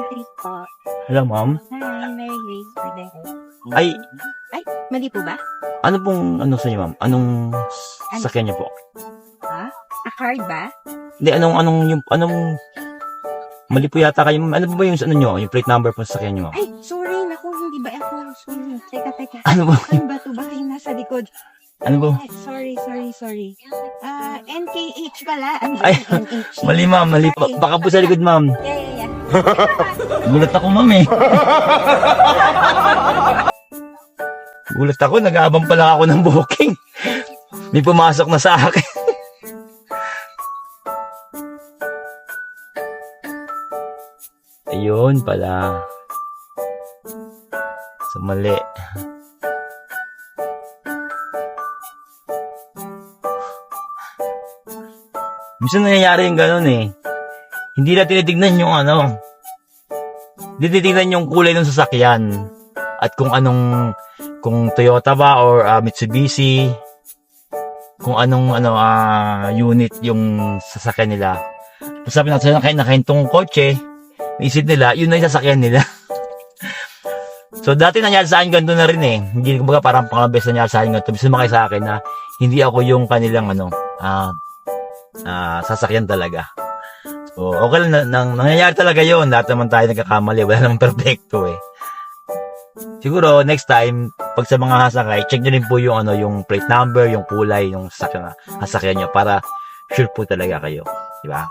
Street po. Hello, ma'am. Hi, Mary Grace Ordero. Ay, Ay, mali po ba? ano pong ano sa inyo, ma'am? Anong sakyan niyo po? Ha? A card ba? Hindi, anong mali po yata kayo, ma'am. Ano po ba yung ano nyo? Yung plate number po sa sakyan niyo, ma'am? Ay, sorry. Naku, hindi ba ako? Sorry. Teka. Ano po? Ano ba ito? Baka yung nasa likod. Ano po? Ay, sorry. NKH pala. Ano ba Ay, yung NH? mali, ma'am. Mali. Baka po sa likod, ma'am. Yeah. Gulat ako, ma'am, eh. Gulat ako. Nag-aabang pala ako ng booking. May pumasok na sa akin. Ayun pala. So, mali. Minsan nangyayari yung gano'n eh. Hindi na tinitignan yung ano. Hindi tinitignan yung kulay ng sasakyan. At kung kung Toyota ba or Mitsubishi. Kung anong unit yung sasakyan nila. Sabi natin nakahintong kotse. Naisip nila, yun na yung sasakyan nila. So dati nangyari sa akin ganito na rin eh. Hindi kumbaga parang pangabes nangyari sa akin ganito. Bisa sumakay sa akin na hindi ako yung kanilang sasakyan talaga. So okay lang nangyayari talaga yun. Lahat naman tayo nagkakamali. Wala namang perfecto eh. Siguro next time pag sa mga sasakay, check nyo rin po yung yung plate number, yung kulay, yung sasakyan nyo para sure po talaga kayo. Diba?